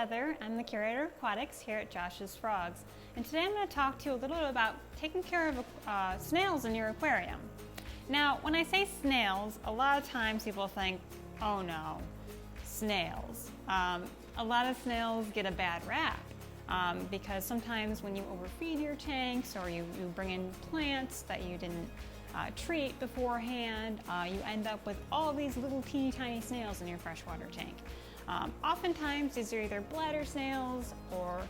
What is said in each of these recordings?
Heather. I'm the curator of aquatics here at Josh's Frogs. And today I'm going to talk to you a little bit about taking care of snails in your aquarium. Now, when I say snails, a lot of times people think, oh no, snails. A lot of snails get a bad rap because sometimes when you overfeed your tanks or you bring in plants that you didn't treat beforehand, you end up with all these little teeny tiny snails in your freshwater tank. Oftentimes these are either bladder snails or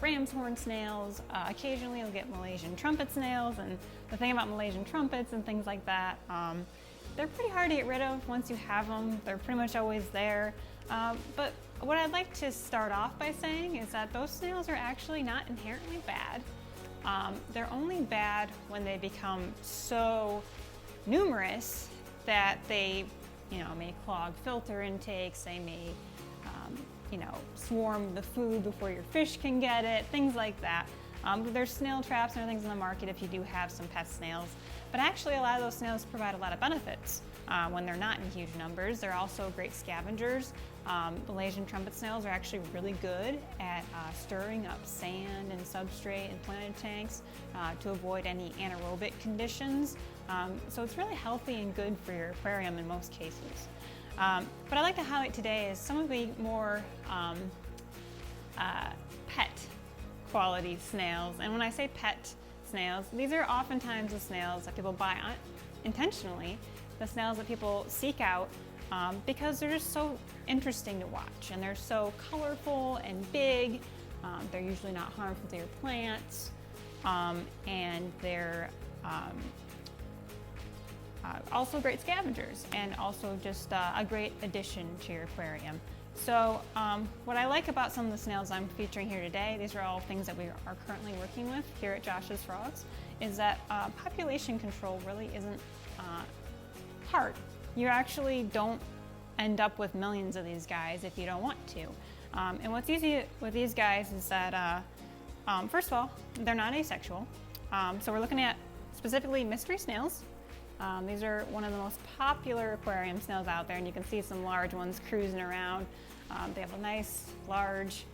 ram's horn snails. Occasionally you'll get Malaysian trumpet snails, and the thing about Malaysian trumpets and things like that, they're pretty hard to get rid of once you have them. They're pretty much always there. But what I'd like to start off by saying is that those snails are actually not inherently bad. They're only bad when they become so numerous that they, may clog filter intakes. They may, swarm the food before your fish can get it, things like that. There's snail traps and other things in the market if you do have some pet snails. But actually, a lot of those snails provide a lot of benefits when they're not in huge numbers. They're also great scavengers. Malaysian trumpet snails are actually really good at stirring up sand and substrate in planted tanks to avoid any anaerobic conditions. So it's really healthy and good for your aquarium in most cases. What I'd like to highlight today is some of the more pet quality snails. And when I say pet snails, these are oftentimes the snails that people buy intentionally, the snails that people seek out because they're just so interesting to watch, and they're so colorful and big. They're usually not harmful to your plants, and they're also great scavengers, and also just a great addition to your aquarium. So what I like about some of the snails I'm featuring here today, these are all things that we are currently working with here at Josh's Frogs, is that population control really isn't hard. You actually don't end up with millions of these guys if you don't want to. And what's easy with these guys is that, first of all, they're not asexual. So we're looking at specifically mystery snails. These are one of the most popular aquarium snails out there, and you can see some large ones cruising around. They have a nice, large,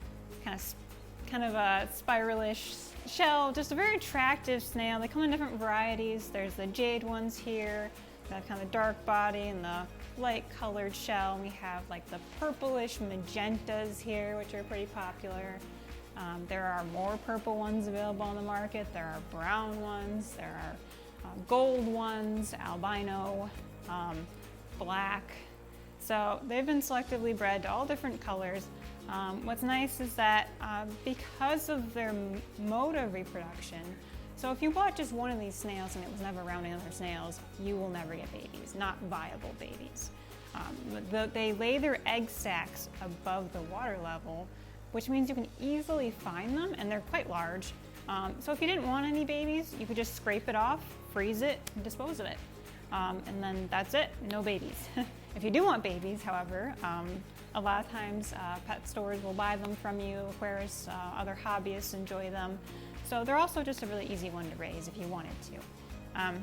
kind of a spiralish shell, just a very attractive snail. They come in different varieties. There's the jade ones here, that kind of dark body, and the light colored shell. We have like the purplish magentas here, which are pretty popular. There are more purple ones available on the market. There are brown ones. There are gold ones, albino, black. So they've been selectively bred to all different colors. What's nice is that because of their mode of reproduction, so if you bought just one of these snails and it was never around other snails, you will never get babies, not viable babies. They lay their egg sacs above the water level, which means you can easily find them, and they're quite large. So if you didn't want any babies, you could just scrape it off, freeze it, and dispose of it. And then that's it, no babies. If you do want babies, however, a lot of times pet stores will buy them from you, aquarists, other hobbyists enjoy them. So they're also just a really easy one to raise if you wanted to.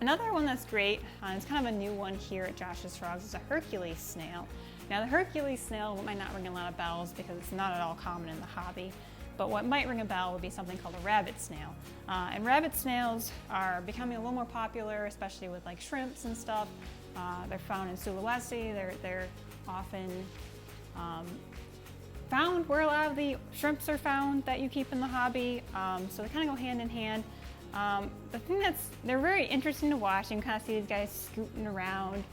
Another one that's great, it's kind of a new one here at Josh's Frogs, is a Hercules snail. Now the Hercules snail might not ring a lot of bells because it's not at all common in the hobby. But what might ring a bell would be something called a rabbit snail. And rabbit snails are becoming a little more popular, especially with like shrimps and stuff. They're found in Sulawesi. They're often found where a lot of the shrimps are found that you keep in the hobby. So they kind of go hand in hand. The thing they're very interesting to watch. You can kind of see these guys scooting around.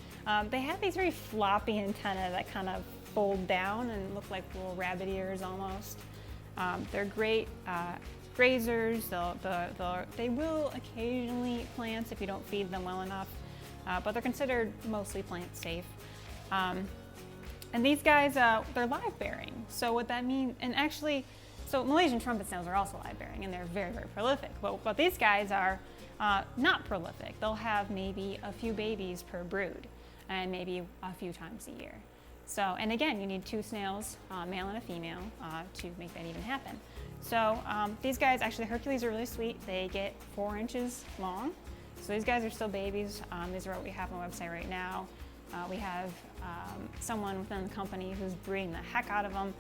They have these very floppy antennae that kind of fold down and look like little rabbit ears almost. They're great grazers. They will occasionally eat plants if you don't feed them well enough, but they're considered mostly plant safe. And these guys, they're live bearing. So what that means, and actually, so Malaysian trumpet snails are also live bearing, and they're very, very prolific. But these guys are not prolific. They'll have maybe a few babies per brood, and maybe a few times a year. So, and again, you need two snails, male and a female, to make that even happen. So these guys, actually Hercules are really sweet. They get 4 inches long. So these guys are still babies. These are what we have on the website right now. We have someone within the company who's breeding the heck out of them.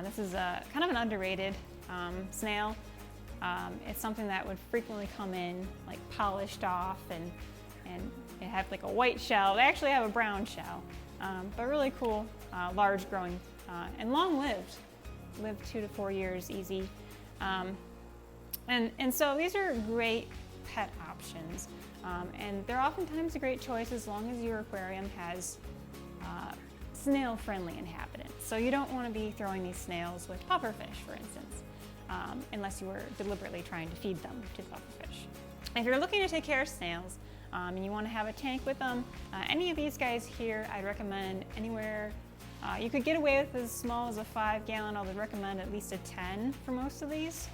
This is a kind of an underrated snail. It's something that would frequently come in like polished off, and it had like a white shell. They actually have a brown shell, but really cool, large growing, and long lived. Lived 2 to 4 years easy. And so these are great pet options, and they're oftentimes a great choice as long as your aquarium has snail-friendly inhabitants. So you don't want to be throwing these snails with pufferfish, for instance, unless you were deliberately trying to feed them to the pufferfish. If you're looking to take care of snails and you want to have a tank with them, any of these guys here, I'd recommend anywhere. You could get away with as small as a 5-gallon. I would recommend at least a 10 for most of these.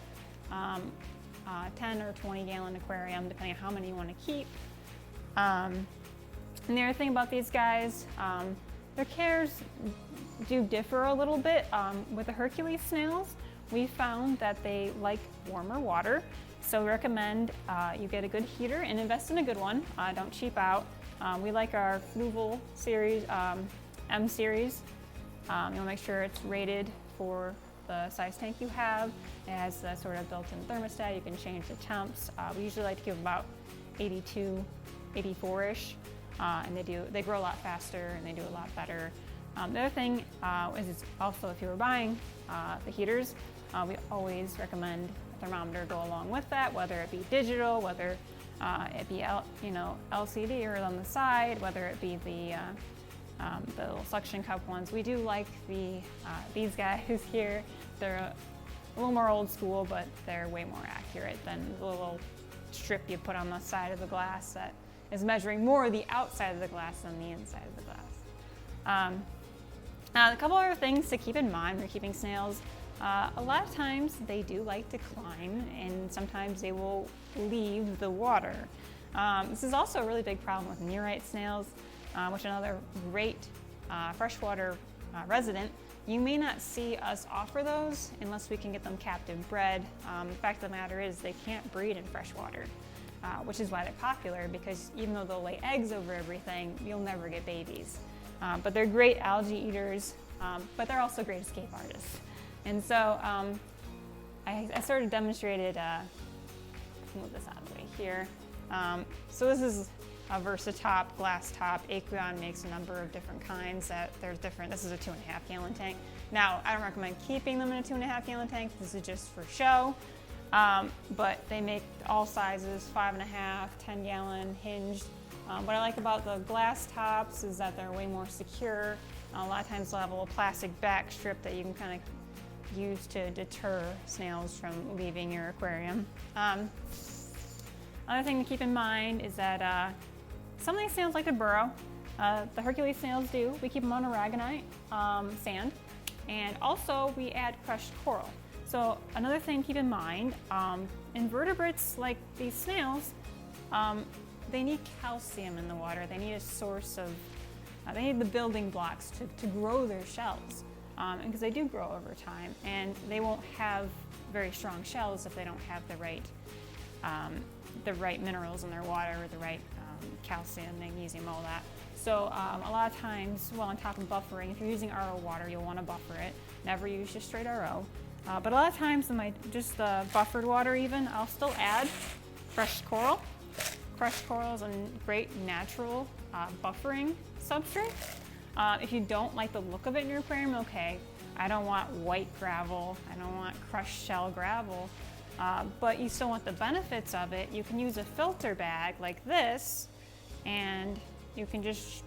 10 or 20-gallon aquarium, depending on how many you want to keep. And the other thing about these guys, their cares do differ a little bit. With the Hercules snails, we found that they like warmer water, so we recommend you get a good heater and invest in a good one. Don't cheap out. We like our Fluval series, M series. You'll make sure it's rated for the size tank you have. It has the sort of built-in thermostat. You can change the temps. We usually like to give about 82, 84-ish, and they grow a lot faster and they do a lot better. The other thing is it's also, if you were buying the heaters, we always recommend a thermometer go along with that, whether it be digital, whether it be LCD or on the side, whether it be the little suction cup ones. We do like these guys here. They're a little more old school, but they're way more accurate than the little strip you put on the side of the glass that is measuring more the outside of the glass than the inside of the glass. A couple other things to keep in mind when you're keeping snails. A lot of times they do like to climb, and sometimes they will leave the water. This is also a really big problem with murite snails, which are another great freshwater resident. You may not see us offer those unless we can get them captive bred. The fact of the matter is they can't breed in freshwater, which is why they're popular, because even though they'll lay eggs over everything, you'll never get babies. But they're great algae eaters, but they're also great escape artists. And so I sort of demonstrated, move this out of the way here. So this is a Versatop glass top. Aquarium makes a number of different kinds. This is a 2.5-gallon tank. Now, I don't recommend keeping them in a 2.5-gallon tank. This is just for show. But they make all sizes, 5.5, 10-gallon, hinged. What I like about the glass tops is that they're way more secure. A lot of times they'll have a little plastic back strip that you can kind of use to deter snails from leaving your aquarium. Another thing to keep in mind is that some of these snails like to burrow. The Hercules snails do. We keep them on aragonite sand, and also we add crushed coral. So another thing to keep in mind, invertebrates like these snails, they need calcium in the water. They need a source of, they need the building blocks to grow their shells, because they do grow over time, and they won't have very strong shells if they don't have the right minerals in their water, or the right calcium, magnesium, all that. So a lot of times, well, on top of buffering, if you're using RO water, you'll want to buffer it. Never use just straight RO. But a lot of times in my buffered water even, I'll still add crushed coral. Crushed coral is a great natural buffering substrate. If you don't like the look of it in your aquarium, okay, I don't want white gravel, I don't want crushed shell gravel, but you still want the benefits of it. You can use a filter bag like this, and you can just,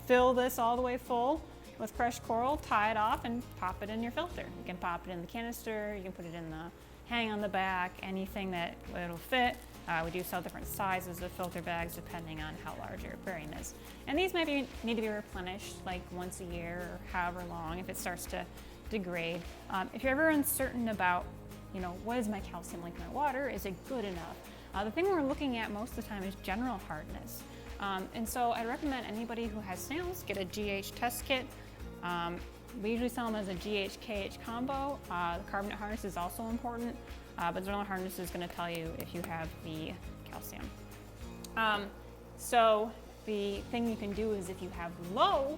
fill this all the way full with crushed coral, tie it off, and pop it in your filter. You can pop it in the canister, you can put it in the hang on the back, anything that it'll fit. We do sell different sizes of filter bags depending on how large your aquarium is. And these need to be replenished like once a year or however long if it starts to degrade. If you're ever uncertain about, what is my calcium like in my water? Is it good enough? The thing we're looking at most of the time is general hardness. And so I recommend anybody who has snails get a GH test kit. We usually sell them as a GH-KH combo. The carbonate harness is also important, but the general harness is going to tell you if you have the calcium. So the thing you can do is if you have low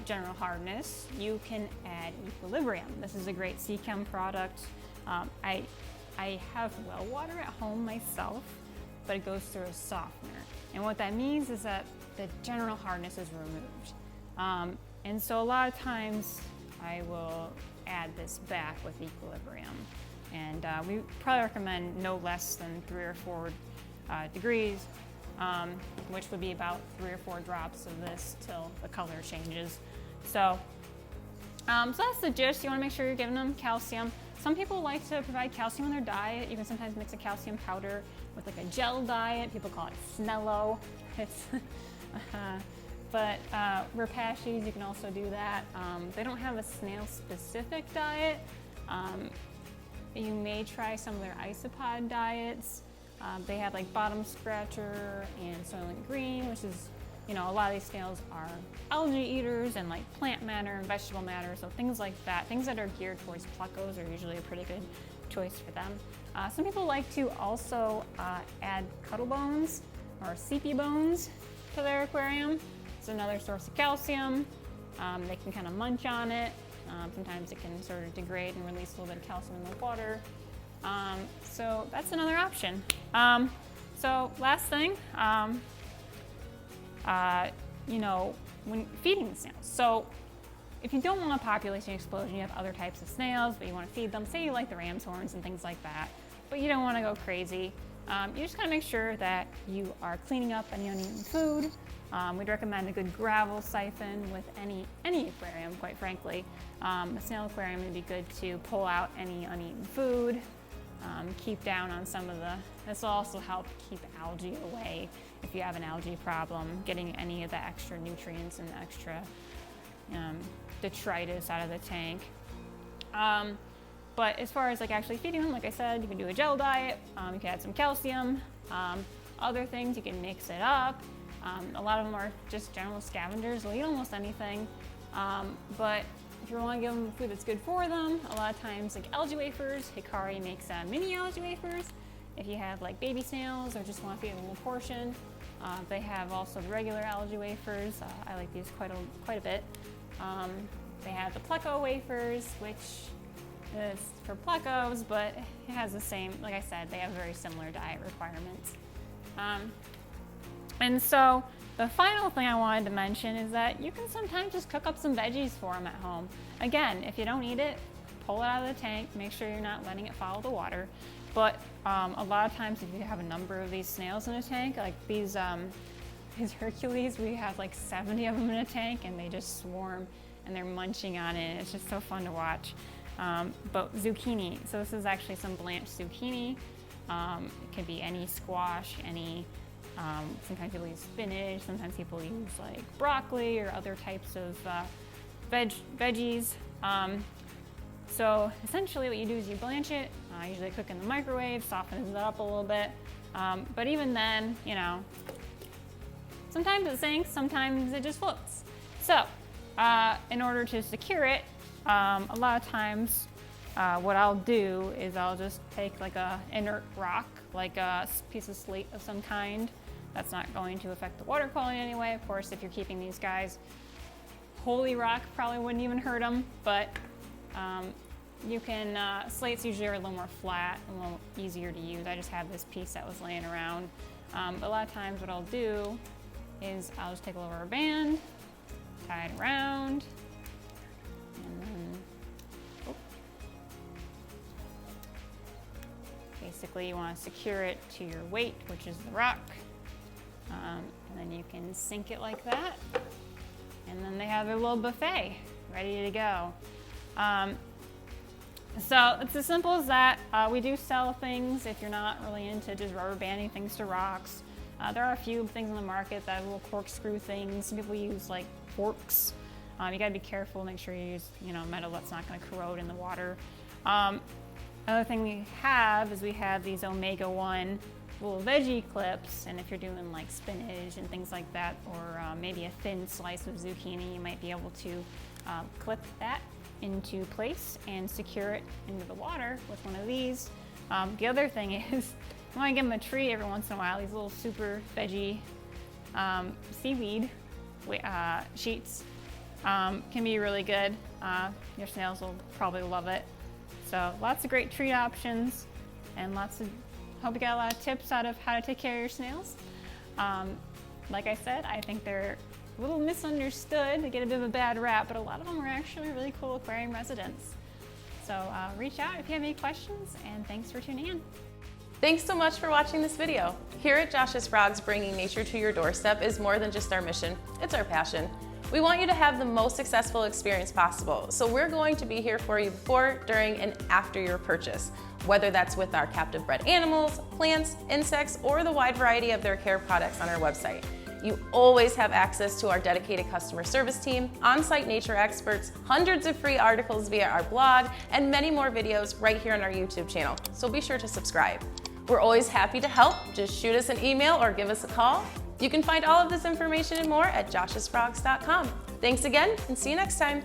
general hardness, you can add equilibrium. This is a great C-Chem product. I have well water at home myself, but it goes through a softener. And what that means is that the general hardness is removed. And so a lot of times I will add this back with equilibrium. And we probably recommend no less than 3 or 4 degrees, which would be about 3 or 4 drops of this till the color changes. So that's the gist. You want to make sure you're giving them calcium. Some people like to provide calcium in their diet. You can sometimes mix a calcium powder with like a gel diet. People call it Snello. But Repashes, you can also do that. They don't have a snail specific diet. You may try some of their isopod diets. They have like bottom scratcher and soylent green, which is, you know, a lot of these snails are algae eaters and like plant matter and vegetable matter, so things like that. Things that are geared towards plecos are usually a pretty good choice for them. Some people like to also add cuttle bones or sepia bones to their aquarium. It's another source of calcium. They can kind of munch on it. Sometimes it can sort of degrade and release a little bit of calcium in the water. So that's another option. So last thing, you know, when feeding the snails. So if you don't want a population explosion, you have other types of snails, but you want to feed them. Say you like the ram's horns and things like that, but you don't want to go crazy. You just gotta make sure that you are cleaning up any uneaten food. We'd recommend a good gravel siphon with any aquarium, quite frankly. A snail aquarium would be good to pull out any uneaten food, keep down on some of this will also help keep algae away if you have an algae problem, getting any of the extra nutrients and the extra detritus out of the tank. But as far as like actually feeding them, like I said, you can do a gel diet, you can add some calcium, other things, you can mix it up. A lot of them are just general scavengers, they'll eat almost anything. But if you want to give them food that's good for them, a lot of times like algae wafers, Hikari makes mini algae wafers. If you have like baby snails or just want to feed them a little portion, they have also the regular algae wafers. I like these quite a bit. They have the pleco wafers, which is for plecos, but it has the same, like I said, they have very similar diet requirements. And so the final thing I wanted to mention is that you can sometimes just cook up some veggies for them at home. Again, if you don't eat it, pull it out of the tank, make sure you're not letting it follow the water. But a lot of times if you have a number of these snails in a tank, like these Hercules, we have like 70 of them in a tank and they just swarm and they're munching on it. It's just so fun to watch. But zucchini, so this is actually some blanched zucchini. It could be any squash, any, sometimes people use spinach, sometimes people use like broccoli or other types of veggies. So essentially what you do is you blanch it, usually cook in the microwave, softens it up a little bit. But even then, you know, sometimes it sinks, sometimes it just floats. So in order to secure it, a lot of times what I'll do is I'll just take like a inert rock, like a piece of slate of some kind. That's not going to affect the water quality in any way. Of course, if you're keeping these guys, holy rock probably wouldn't even hurt them, but you can, slates usually are a little more flat, a little easier to use. I just have this piece that was laying around. A lot of times what I'll do is I'll just take a little rubber band, tie it around, and then, basically you want to secure it to your weight, which is the rock. And then you can sink it like that. And then they have their little buffet ready to go. So it's as simple as that. We do sell things if you're not really into just rubber banding things to rocks. There are a few things on the market that will corkscrew things. Some people use like forks. You gotta be careful, make sure you use metal that's not gonna corrode in the water. Another thing we have is we have these omega-1 little veggie clips, and if you're doing like spinach and things like that, or maybe a thin slice of zucchini, you might be able to clip that into place and secure it into the water with one of these. The other thing is, you want to give them a treat every once in a while, these little super veggie seaweed sheets. can be really good. Your snails will probably love it. So lots of great treat options, and hope you got a lot of tips out of how to take care of your snails. Like I said, I think they're a little misunderstood. They get a bit of a bad rap, but a lot of them are actually really cool aquarium residents. So reach out if you have any questions, and thanks for tuning in. Thanks so much for watching this video. Here at Josh's Frogs, bringing nature to your doorstep is more than just our mission, it's our passion. We want you to have the most successful experience possible, so we're going to be here for you before, during, and after your purchase, whether that's with our captive-bred animals, plants, insects, or the wide variety of their care products on our website. You always have access to our dedicated customer service team, on-site nature experts, hundreds of free articles via our blog, and many more videos right here on our YouTube channel, so be sure to subscribe. We're always happy to help. Just shoot us an email or give us a call. You can find all of this information and more at joshsfrogs.com. Thanks again, and see you next time.